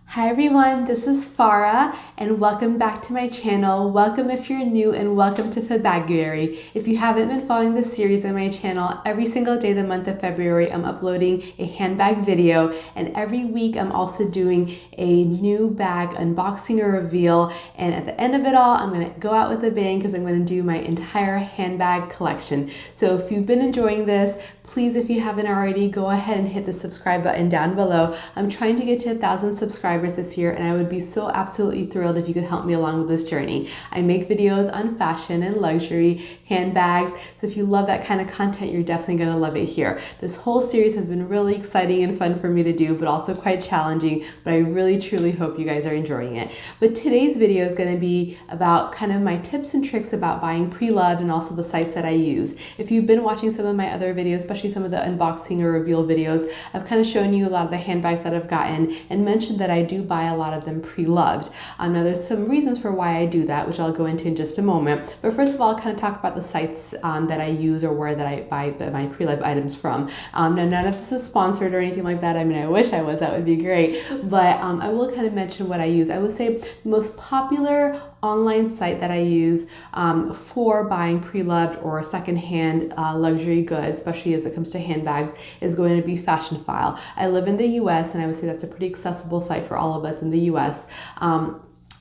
Hi everyone, this is Farah and welcome back to my channel. Welcome if you're new and welcome to FeBAGuary. If you haven't been following this series on my channel, every single day of the month of February I'm uploading a handbag video, and every week I'm also doing a new bag unboxing or reveal, and at the end of it all I'm going to go out with a bang because I'm going to do my entire handbag collection. So if you've been enjoying this, please, if you haven't already, go ahead and hit the subscribe button down below. I'm trying to get to 1,000 subscribers this year, and I would be so absolutely thrilled if you could help me along with this journey. I make videos on fashion and luxury, handbags, so if you love that kind of content, you're definitely going to love it here. This whole series has been really exciting and fun for me to do, but also quite challenging, but I really truly hope you guys are enjoying it. But today's video is going to be about kind of my tips and tricks about buying pre-loved and also the sites that I use. If you've been watching some of my other videos, especially some of the unboxing or reveal videos, I've kind of shown you a lot of the handbags that I've gotten and mentioned that I do buy a lot of them pre-loved. Now there's some reasons for why I do that, which I'll go into in just a moment. But first of all, I'll kind of talk about the sites that I use or where that I buy my pre-loved items from. Now none of this is sponsored or anything like that. I mean, I wish I was, that would be great. But I will kind of mention what I use. I would say the most popular online site that I use for buying pre-loved or secondhand luxury goods, especially as it comes to handbags, is going to be Fashionphile. I live in the US, and I would say that's a pretty accessible site for all of us in the US.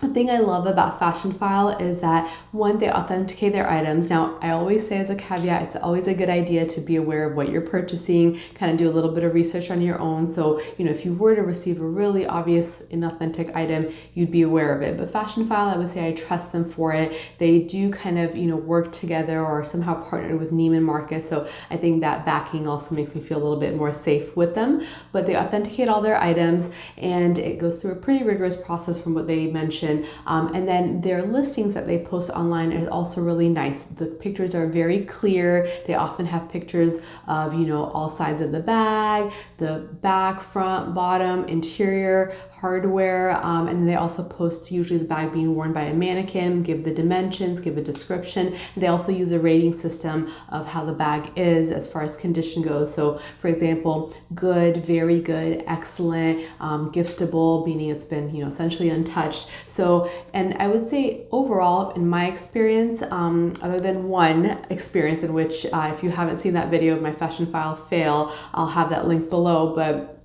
The thing I love about Fashionphile is that, one, they authenticate their items. Now, I always say as a caveat, it's always a good idea to be aware of what you're purchasing, kind of do a little bit of research on your own. So, if you were to receive a really obvious inauthentic item, you'd be aware of it. But Fashionphile, I would say I trust them for it. They do kind of, work together or somehow partnered with Neiman Marcus. So I think that backing also makes me feel a little bit more safe with them. But they authenticate all their items, and it goes through a pretty rigorous process from what they mentioned. And then their listings that they post online is also really nice. The pictures are very clear. They often have pictures of, all sides of the bag, the back, front, bottom, interior, hardware, and they also post usually the bag being worn by a mannequin, give the dimensions, give a description. They also use a rating system of how the bag is as far as condition goes. So for example, good, very good, excellent, giftable, meaning it's been, essentially untouched. So, and I would say overall, in my experience, other than one experience in which if you haven't seen that video of my Fashionphile fail, I'll have that link below, but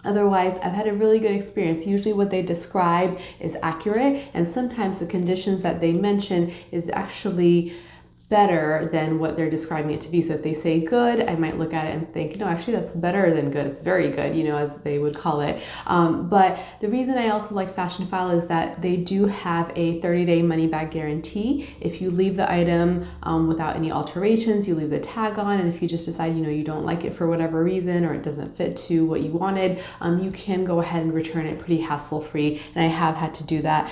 otherwise, I've had a really good experience. Usually what they describe is accurate, and sometimes the conditions that they mention is actually better than what they're describing it to be. So if they say good, I might look at it and think, no, actually that's better than good. It's very good, as they would call it. But the reason I also like Fashionphile is that they do have a 30-day money-back guarantee. If you leave the item without any alterations, you leave the tag on, and if you just decide, you don't like it for whatever reason or it doesn't fit to what you wanted, you can go ahead and return it pretty hassle-free, and I have had to do that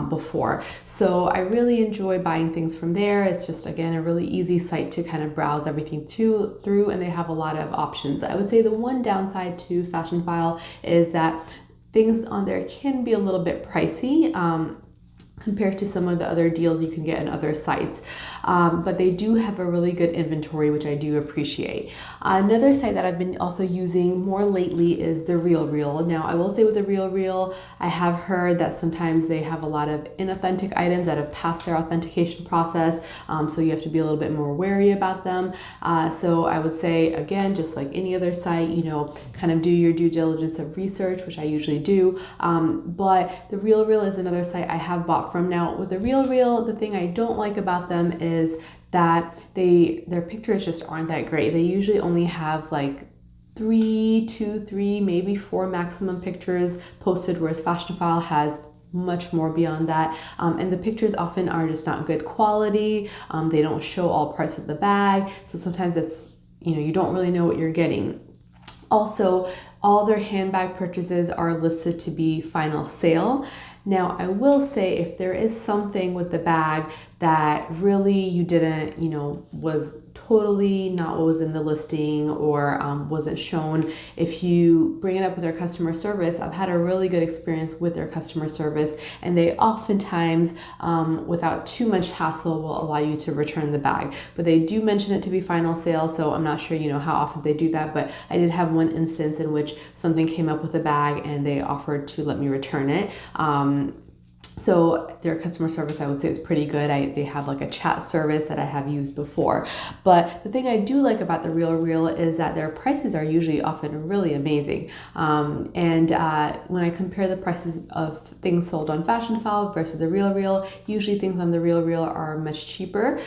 before. So I really enjoy buying things from there. It's just, again, a really easy site to kind of browse everything through, and they have a lot of options. I would say the one downside to Fashionphile is that things on there can be a little bit pricey compared to some of the other deals you can get in other sites. But they do have a really good inventory, which I do appreciate. Another site that I've been also using more lately is The RealReal. Now, I will say with The RealReal, I have heard that sometimes they have a lot of inauthentic items that have passed their authentication process, so you have to be a little bit more wary about them. So I would say, again, just like any other site, kind of do your due diligence of research, which I usually do. But The RealReal is another site I have bought from. Now, with The RealReal, the thing I don't like about them is that their pictures just aren't that great. They usually only have like 3, maybe 4 maximum pictures posted, whereas Fashionphile has much more beyond that. And the pictures often are just not good quality. They don't show all parts of the bag. So sometimes it's, you don't really know what you're getting. Also, all their handbag purchases are listed to be final sale. Now, I will say if there is something with the bag that really you didn't, was totally not what was in the listing or wasn't shown, if you bring it up with their customer service, I've had a really good experience with their customer service, and they oftentimes, without too much hassle, will allow you to return the bag. But they do mention it to be final sale, so I'm not sure, how often they do that, but I did have one instance in which something came up with the bag and they offered to let me return it. So their customer service, I would say, is pretty good. They have like a chat service that I have used before. But the thing I do like about the Real is that their prices are usually often really amazing. And when I compare the prices of things sold on Fashion File versus the Real, usually things on the Real are much cheaper,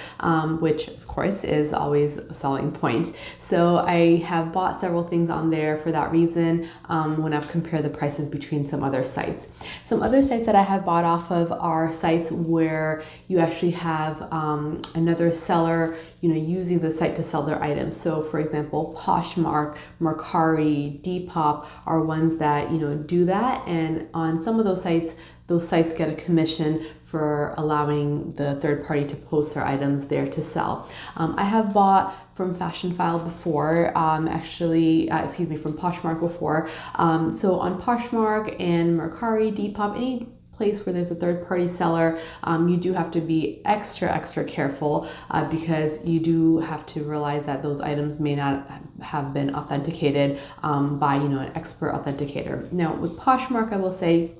which of course is always a selling point. So I have bought several things on there for that reason when I've compared the prices between some other sites. Some other sites that I have bought off of are sites where you actually have another seller, using the site to sell their items. So for example, Poshmark, Mercari, Depop are ones that, do that. And on some of those sites get a commission for allowing the third party to post their items there to sell. I have bought from Fashion File before, from Poshmark before. So on Poshmark and Mercari, Depop, any place where there's a third-party seller, you do have to be extra careful because you do have to realize that those items may not have been authenticated by an expert authenticator. Now with Poshmark, I will say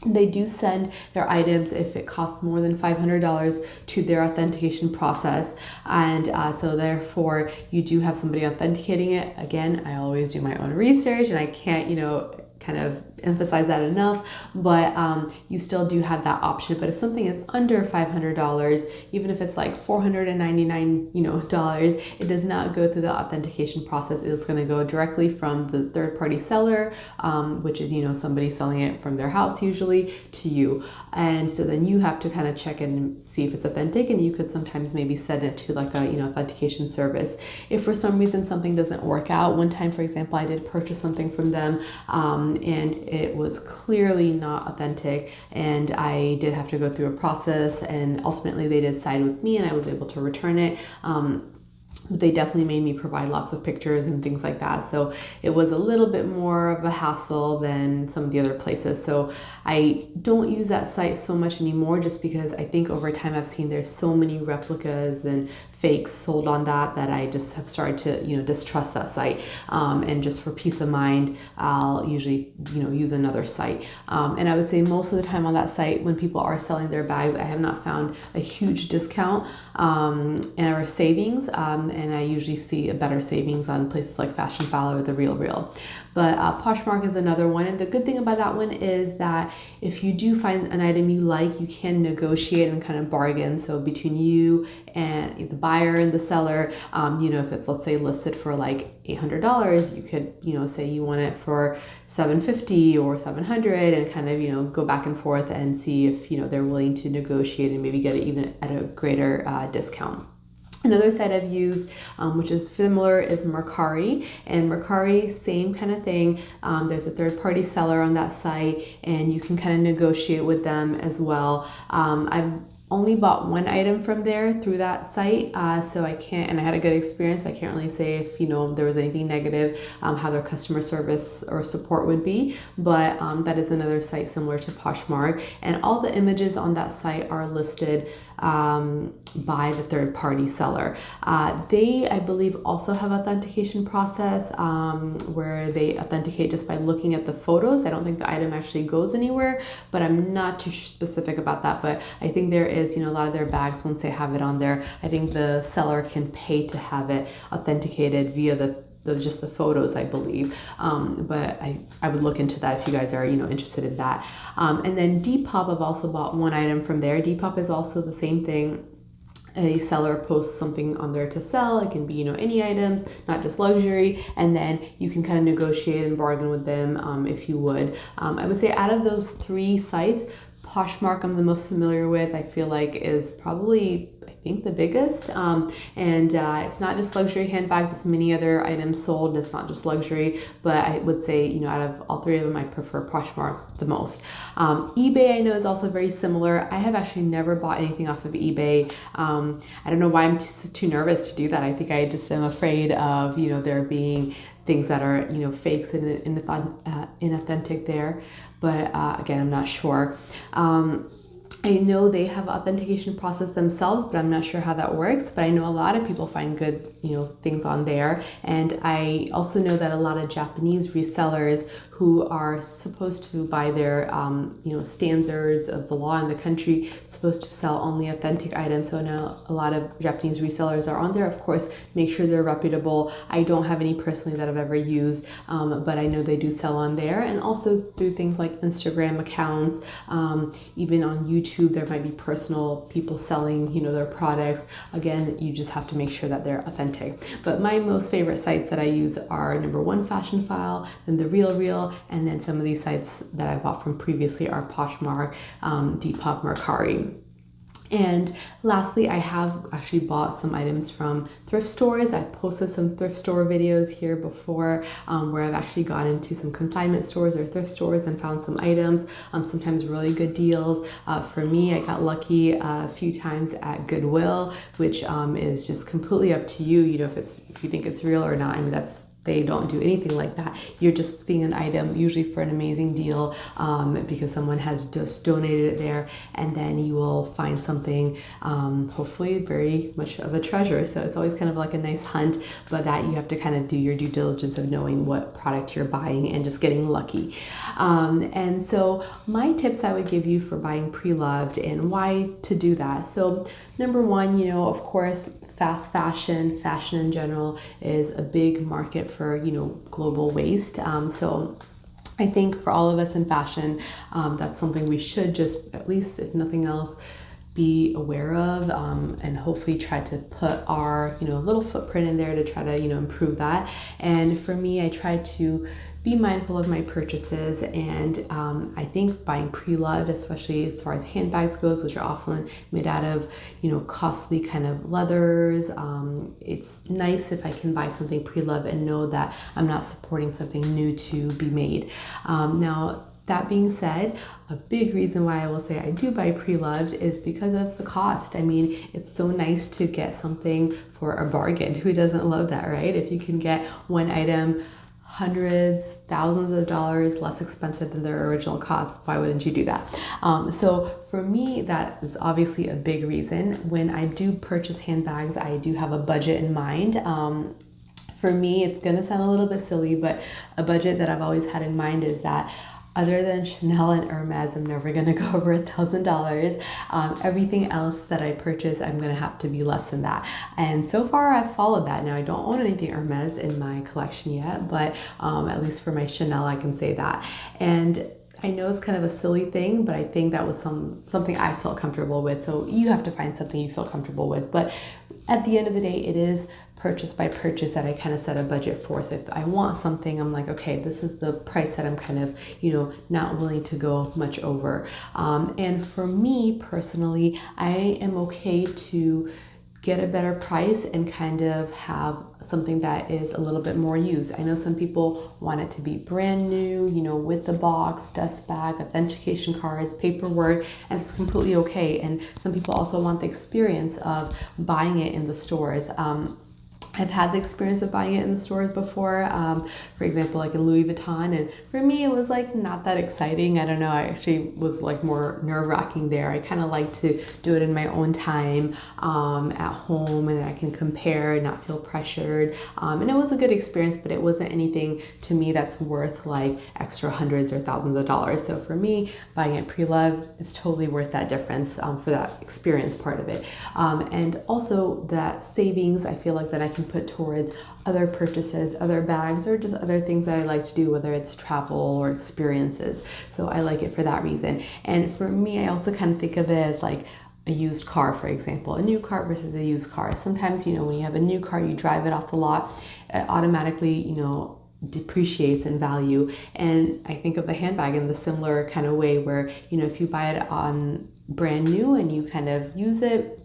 they do send their items if it costs more than $500 to their authentication process, and so therefore you do have somebody authenticating it. Again, I always do my own research, and I can't kind of emphasize that enough, but you still do have that option. But if something is under $500, even if it's like $499 dollars, it does not go through the authentication process. It's going to go directly from the third-party seller, which is somebody selling it from their house usually, to you. And so then you have to kind of check and see if it's authentic, and you could sometimes maybe send it to like a authentication service. If for some reason something doesn't work out, one time for example I did purchase something from them and it was clearly not authentic, and I did have to go through a process, and ultimately they did side with me and I was able to return it. But they definitely made me provide lots of pictures and things like that. So it was a little bit more of a hassle than some of the other places. So I don't use that site so much anymore, just because I think over time I've seen there's so many replicas and fakes sold on that I just have started to distrust that site, and just for peace of mind I'll usually use another site, and I would say most of the time on that site when people are selling their bags, I have not found a huge discount or savings, and I usually see a better savings on places like Fashion File or the Real. But Poshmark is another one, and the good thing about that one is that if you do find an item you like, you can negotiate and kind of bargain. So between you and the buyer and the seller, if it's, let's say, listed for like $800, you could say you want it for $750 or $700, and kind of go back and forth and see if they're willing to negotiate and maybe get it even at a greater discount. Another site I've used, which is similar, is Mercari. And Mercari, same kind of thing. There's a third-party seller on that site, and you can kind of negotiate with them as well. I've only bought one item from there through that site, so I can't, and I had a good experience. I can't really say if there was anything negative, how their customer service or support would be, but that is another site similar to Poshmark, and all the images on that site are listed by the third-party seller. They, I believe, also have authentication process where they authenticate just by looking at the photos. I don't think the item actually goes anywhere, but I'm not too specific about that. But I think there is, a lot of their bags, once they have it on there, I think the seller can pay to have it authenticated via just the photos, I believe. But I would look into that if you guys are, interested in that. And then Depop, I've also bought one item from there. Depop is also the same thing. A seller posts something on there to sell. It can be, any items, not just luxury, and then you can kind of negotiate and bargain with them if you would. I would say out of those three sites, Poshmark I'm the most familiar with. I feel like is probably, I think the biggest, and it's not just luxury handbags, it's many other items sold, and it's not just luxury, but I would say, you know, out of all three of them, I prefer Poshmark the most. eBay I know is also very similar. I have actually never bought anything off of eBay. I don't know why I'm too nervous to do that. I think I just am afraid of, you know, there being things that are, you know, fakes and inauthentic there, but again, I'm not sure. I know they have authentication process themselves, but I'm not sure how that works. But I know a lot of people find good, you know, things on there. And I also know that a lot of Japanese resellers who are supposed to, by their, you know, standards of the law in the country, supposed to sell only authentic items. So now a lot of Japanese resellers are on there. Of course, make sure they're reputable. I don't have any personally that I've ever used, but I know they do sell on there. And also through things like Instagram accounts, even on YouTube, there might be personal people selling, you know, their products. Again, you just have to make sure that they're authentic. But my most favorite sites that I use are number one, Fashion File, then The Real Real, and then some of these sites that I bought from previously are Poshmark, Depop, Mercari. And lastly, I have actually bought some items from thrift stores. I posted some thrift store videos here before where I've actually gone into some consignment stores or thrift stores and found some items, sometimes really good deals. For me, I got lucky a few times at Goodwill, which is just completely up to you. You know, if you think it's real or not. I mean, they don't do anything like that. You're just seeing an item usually for an amazing deal because someone has just donated it there, and then you will find something hopefully very much of a treasure. So it's always kind of like a nice hunt, but that you have to kind of do your due diligence of knowing what product you're buying and just getting lucky. And so my tips I would give you for buying pre-loved and why to do that. So number one, you know, of course, fast fashion in general is a big market for, you know, global waste. So I think for all of us in fashion, that's something we should just, at least if nothing else, be aware of, and hopefully try to put our, you know, little footprint in there to try to, you know, improve that. And for me, I try to be mindful of my purchases, and I think buying pre-loved, especially as far as handbags goes, which are often made out of, you know, costly kind of leathers, it's nice if I can buy something pre-loved and know that I'm not supporting something new to be made. Now, that being said, a big reason why I will say I do buy pre-loved is because of the cost. I mean, it's so nice to get something for a bargain. Who doesn't love that, right? If you can get one item hundreds, thousands of dollars less expensive than their original cost, why wouldn't you do that? So for me, that is obviously a big reason. When I do purchase handbags, I do have a budget in mind. For me, it's gonna sound a little bit silly, but a budget that I've always had in mind is that other than Chanel and Hermes, I'm never gonna go over $1,000. Everything else that I purchase, I'm gonna have to be less than that. And so far I've followed that. Now I don't own anything Hermes in my collection yet, but at least for my Chanel, I can say that. And I know it's kind of a silly thing, but I think that was something I felt comfortable with. So you have to find something you feel comfortable with. But at the end of the day, it is purchase by purchase that I kind of set a budget for. So if I want something, I'm like, okay, this is the price that I'm kind of, you know, not willing to go much over. And for me personally, I am okay to get a better price and kind of have something that is a little bit more used. I know some people want it to be brand new, you know, with the box, dust bag, authentication cards, paperwork, and it's completely okay. And some people also want the experience of buying it in the stores. I've had the experience of buying it in the stores before, for example, like in Louis Vuitton, and for me it was like not that exciting. I don't know, I actually was like more nerve-wracking there. I kind of like to do it in my own time at home, and I can compare and not feel pressured. And it was a good experience, but it wasn't anything to me that's worth like extra hundreds or thousands of dollars. So for me, buying it pre-loved is totally worth that difference for that experience part of it. And also that savings, I feel like that I can put towards other purchases, other bags, or just other things that I like to do, whether it's travel or experiences. So I like it for that reason. And for me, I also kind of think of it as like a used car, for example, a new car versus a used car. Sometimes, you know, when you have a new car, you drive it off the lot, it automatically, you know, depreciates in value. And I think of the handbag in the similar kind of way where, you know, if you buy it on brand new and you kind of use it,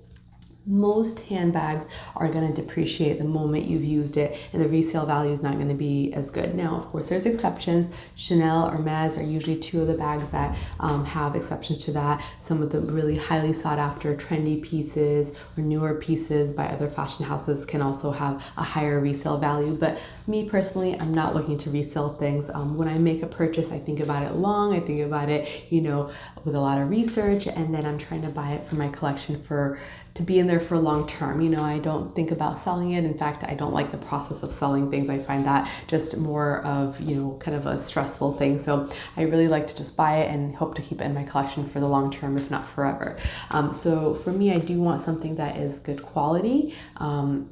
most handbags are going to depreciate the moment you've used it, and the resale value is not going to be as good. Now, of course, there's exceptions. Chanel or Hermes are usually two of the bags that have exceptions to that. Some of the really highly sought after trendy pieces or newer pieces by other fashion houses can also have a higher resale value. But me personally, I'm not looking to resell things. When I make a purchase, I think about it long. I think about it, with a lot of research, and then I'm trying to buy it for my collection to be in there for long term. I don't think about selling it. In fact, I don't like the process of selling things. I find that just more of, kind of a stressful thing. So I really like to just buy it and hope to keep it in my collection for the long term, if not forever. So for me, I do want something that is good quality. I'm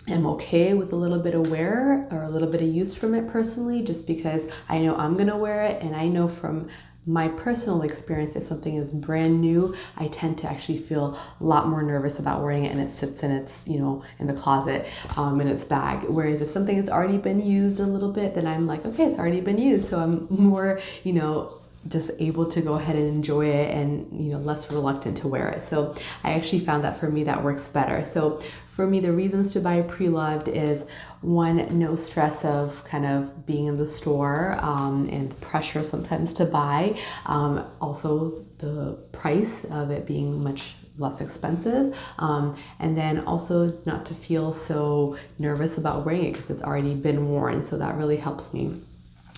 okay with a little bit of wear or a little bit of use from it personally, just because I know I'm gonna wear it, and I know from my personal experience, if something is brand new, I tend to actually feel a lot more nervous about wearing it, and it sits in its, in the closet, in its bag. Whereas if something has already been used a little bit, then I'm like, okay, it's already been used. So I'm more, just able to go ahead and enjoy it, and, less reluctant to wear it. So I actually found that for me, that works better. So for me, the reasons to buy pre-loved is, one, no stress of kind of being in the store and the pressure sometimes to buy. Also the price of it being much less expensive. And then also not to feel so nervous about wearing it because it's already been worn. So that really helps me.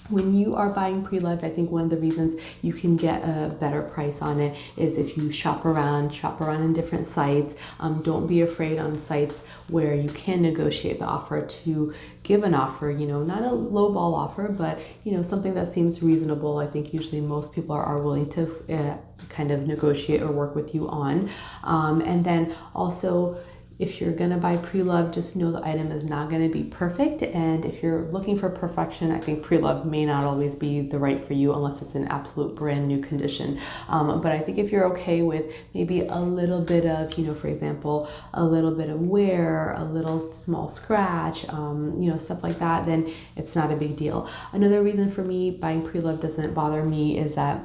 When you are buying pre-loved, I think one of the reasons you can get a better price on it is if you shop around in different sites. Don't be afraid on sites where you can negotiate the offer to give an offer, not a lowball offer, but, something that seems reasonable. I think usually most people are willing to kind of negotiate or work with you on. And then also, if you're gonna buy pre-loved, just know the item is not gonna be perfect. And if you're looking for perfection, I think pre-loved may not always be the right for you unless it's in absolute brand new condition. But I think if you're okay with maybe a little bit of, for example, a little bit of wear, a little small scratch, stuff like that, then it's not a big deal. Another reason for me buying pre-loved doesn't bother me is that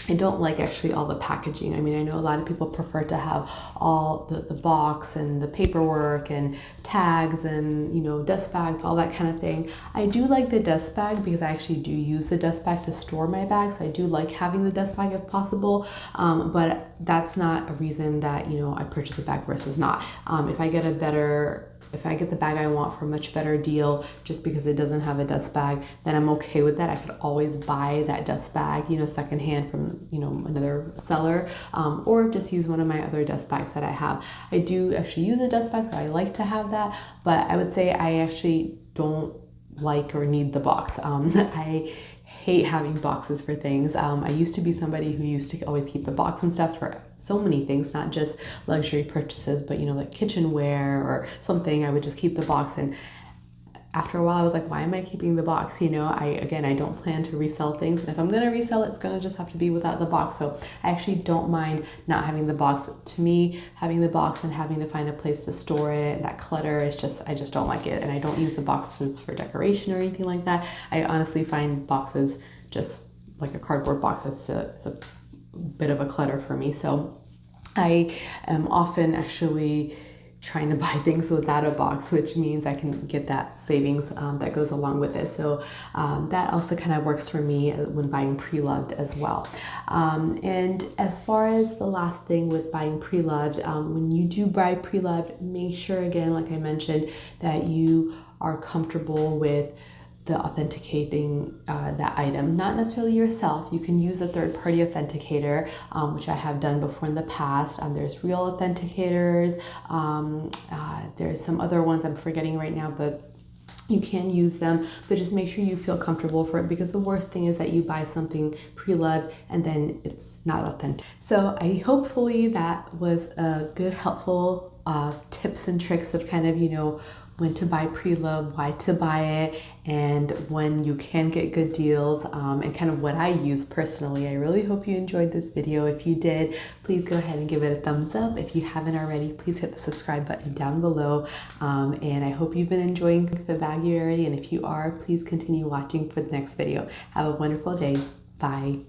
I don't like actually all the packaging. I mean, I know a lot of people prefer to have all the box and the paperwork and tags and, dust bags, all that kind of thing. I do like the dust bag because I actually do use the dust bag to store my bags. I do like having the dust bag if possible, but that's not a reason that, I purchase a bag versus not. If I get the bag I want for a much better deal just because it doesn't have a dust bag, then I'm okay with that. I could always buy that dust bag, secondhand from, another seller, or just use one of my other dust bags that I have. I do actually use a dust bag, so I like to have that, but I would say I actually don't like or need the box. I hate having boxes for things. I used to be somebody who used to always keep the box and stuff for so many things, not just luxury purchases, but like kitchenware or something. I would just keep the box, and after a while I was like, why am I keeping the box? I don't plan to resell things, and if I'm gonna resell it, it's gonna just have to be without the box. So I actually don't mind not having the box. To me, having the box and having to find a place to store it, that clutter is I just don't like it. And I don't use the boxes for decoration or anything like that. I honestly find boxes just like a cardboard box. It's a bit of a clutter for me. So I am often actually trying to buy things without a box, which means I can get that savings that goes along with it. So that also kind of works for me when buying pre-loved as well. And as far as the last thing with buying pre-loved, when you do buy pre-loved, make sure, again, like I mentioned, that you are comfortable with the authenticating that item, not necessarily yourself. You can use a third-party authenticator, which I have done before in the past. There's Real authenticators. There's some other ones I'm forgetting right now, but you can use them, but just make sure you feel comfortable for it, because the worst thing is that you buy something pre-loved and then it's not authentic. So hopefully that was a good, helpful tips and tricks of kind of, when to buy pre-loved, why to buy it, and when you can get good deals, and kind of what I use personally. I really hope you enjoyed this video. If you did, please go ahead and give it a thumbs up. If you haven't already, please hit the subscribe button down below. And I hope you've been enjoying FeBAGuary, and if you are, please continue watching for the next video. Have a wonderful day. Bye.